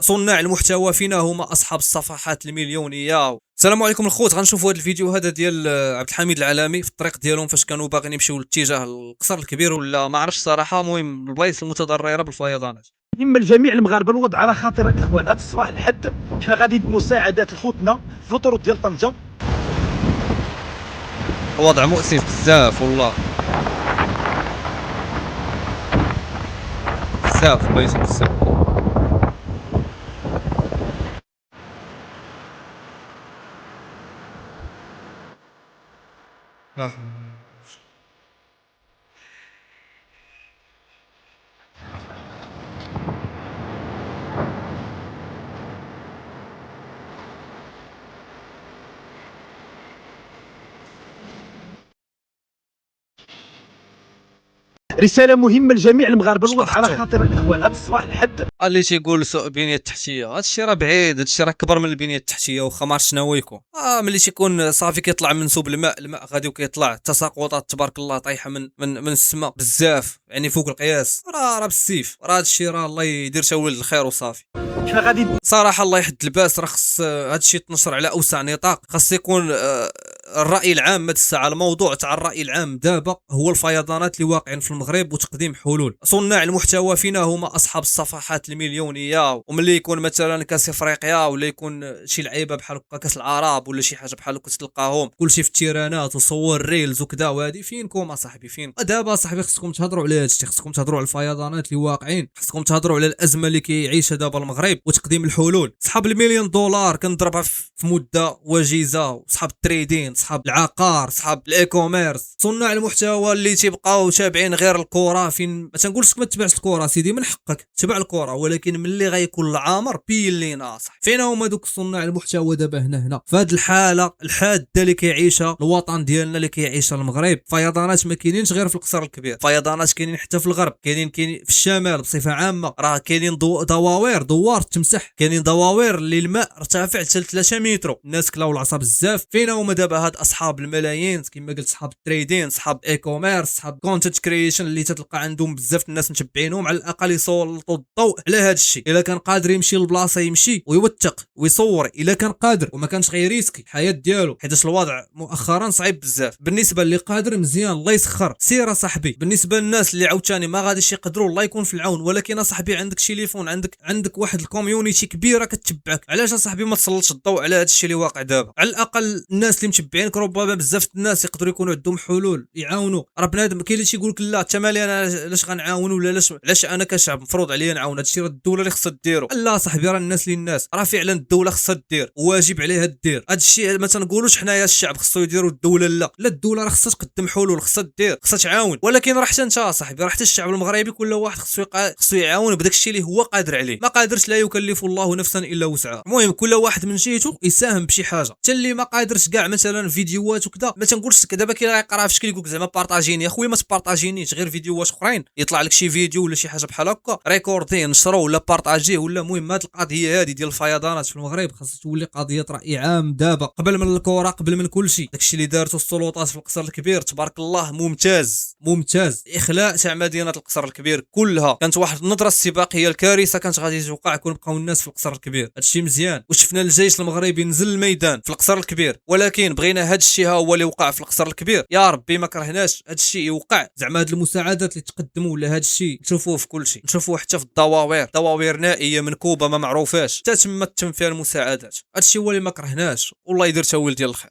صناع المحتوى فينا هما اصحاب الصفحات المليونيه. السلام عليكم الخوت، غنشوفوا هذا الفيديو هذا ديال عبد الحميد العلامي في الطريق ديالهم فاش كانوا باغيين يمشيو لاتجاه القصر الكبير ولا ما عرفتش صراحه. المهم البلايص المتضرره بالفيضانات. يما الجميع المغاربه الوضع على خاطر الاخوان. هذا الصباح الحد حنا غادي بمساعدات لخوتنا في الطرق ديال طنجه. الوضع مؤسف بزاف والله، بزاف بزاف. رساله مهمه لجميع المغاربه الوضع على خاطر الاخوان. هذا الصباح الحد اللي تيقول سوء بنيه التحتيه، هذا الشيء راه بعيد، هذا الشيء راه كبر من البنيه التحتيه واخا ما عرفتش شنو يكون. ملي تيكون صافي كيطلع منسوب الماء غادي وكيطلع تساقطات تبارك الله طايحه من السماء بزاف، يعني فوق القياس. راه بالسيف، راه هذا الشيء راه الله يدير تا ولد الخير وصافي. حنا غادي صراحه الله يحد الباس، راه خص هذا الشيء يتنشر على اوسع نطاق. خاص يكون الراي العام هذه الساعه، الموضوع تاع الراي العام دابا هو الفيضانات اللي واقعين في المغرب وتقديم حلول. صناع المحتوى فينا هما اصحاب الصفحات المليونيه، وملي يكون مثلا كاس افريقيا ولا يكون شي لعيبه بحال كاس العرب ولا شي حاجه بحال هكا تلقاهم كلشي في التيرانات وصور ريلز وكذا، وهذه فينكم اصاحبي؟ فين دابا اصاحبي؟ خصكم تهضروا على هذا الشيء، خصكم تهضروا على الفيضانات اللي واقعين، خصكم تهضروا على الازمه اللي كيعيشها دابا المغرب وتقديم الحلول. صحاب المليون دولار كنضربها في مده وجيزه، صحاب التريدين، صحاب العقار، صحاب الاي كوميرس، صناع المحتوى اللي تيبقاو تابعين غير الكره. فين ما تنقولش ما تتبعش الكره سيدي، من حقك تبع الكره، ولكن ملي غيكون العامر بين لي ناصح. فين هما دوك صناع المحتوى دابا هنا في هذه الحاله الحاده اللي كيعيشها الوطن ديالنا، اللي كيعيشها المغرب؟ فيضانات ما كاينينش غير في القصر الكبير، فيضانات كاينين حتى في الغرب، كاينين في الشمال بصفه عامه. راه كاينين دوار تمسح، كاينين دواوير اللي الماء ارتفع حتى 3 متر، الناس كلاو العصا بزاف. فين هما دابا هاد اصحاب الملايين كما قلت، صحاب التريدين، صحاب اي كوميرس، صحاب كونتنت كرييشن اللي تتلقى عندهم بزاف الناس متبعينهم؟ على الاقل يسلطوا الضوء على هذا الشيء. الا كان قادر يمشي للبلاصه يمشي ويوثق ويصور، الا كان قادر وما كانش غيريسكي الحياه ديالو، حيت الوضع مؤخرا صعيب بزاف. بالنسبه اللي قادر مزيان الله يسخر سير صاحبي. بالنسبه للناس اللي عاوتاني ما غاديش يقدروا الله يكون في العون، ولكن صاحبي عندك تليفون، عندك واحد الكوميونيتي كبيره كتتبعك، علاش صاحبي ما تسلطش الضوء على هذا الشيء اللي واقع دابا؟ على الاقل الناس اللي متبعينك ربما بزاف الناس يقدروا يكونوا عندهم حلول يعاونوا. راه بنادم كاين اللي تيقول لك لا انت مالي انا علاش غنعاون، ولا علاش انا كشعب مفروض عليا نعاون؟ هذا الشيء راه الدوله اللي خصها ديرو. لا صاحبي، راه الناس للناس، راه فعلا الدوله خصها دير، واجب عليها دير هذا الشيء. ما تنقولوش حنايا الشعب خصو يديروا، الدوله لا الدوله راه خصها تقدم حلول، خصها دير، خصها تعاون. ولكن راه حتى انت صاحبي، راه حتى الشعب المغربي كل واحد خصو يعاون بداك الشيء اللي هو قادر عليه. ما قادرش لا يكلف الله نفسا الا وسعها. المهم كل واحد من جهته يساهم بشي حاجه. حتى اللي ما قادرش كاع مثلا فيديوهات وكذا، ما تنقولش دابا كي غيقرا في شكل يقول زعما بارطاجيني يا خويا، ما تبارطاجينيش غير فيديوهات اخرين، يطلع لك شي فيديو ولا شي حاجه بحال هكا ريكورديه نشرو ولا بارطاجيه ولا. المهم هذه القضيه هذه ديال الفيضانات في المغرب خاصها تولي قضيه راي عام دابا، قبل من الكره، قبل من كل شيء. داكشي اللي دارته السلطات في القصر الكبير تبارك الله ممتاز. اخلاء تاع مدينه القصر الكبير كلها كانت واحد النظره استباقيه الكارثه كانت غادي توقع، يكون بقاو الناس في القصر الكبير. هادشي مزيان، وشفنا الجيش المغربي نزل الميدان في القصر الكبير، ولكن بغينا هادشي ها هو اللي وقع في القصر الكبير. يا ربي ما كرهناش هادشي يوقع، زعما هاد المساعدات اللي تقدموا ولا هادشي نشوفوه في كل شيء، نشوفوه حتى في دواوير نائيه منكوبه ما معروفاش حتى تم فيها المساعدات. هادشي هو اللي ما كرهناش، والله يدير تا ولد ديال الخير.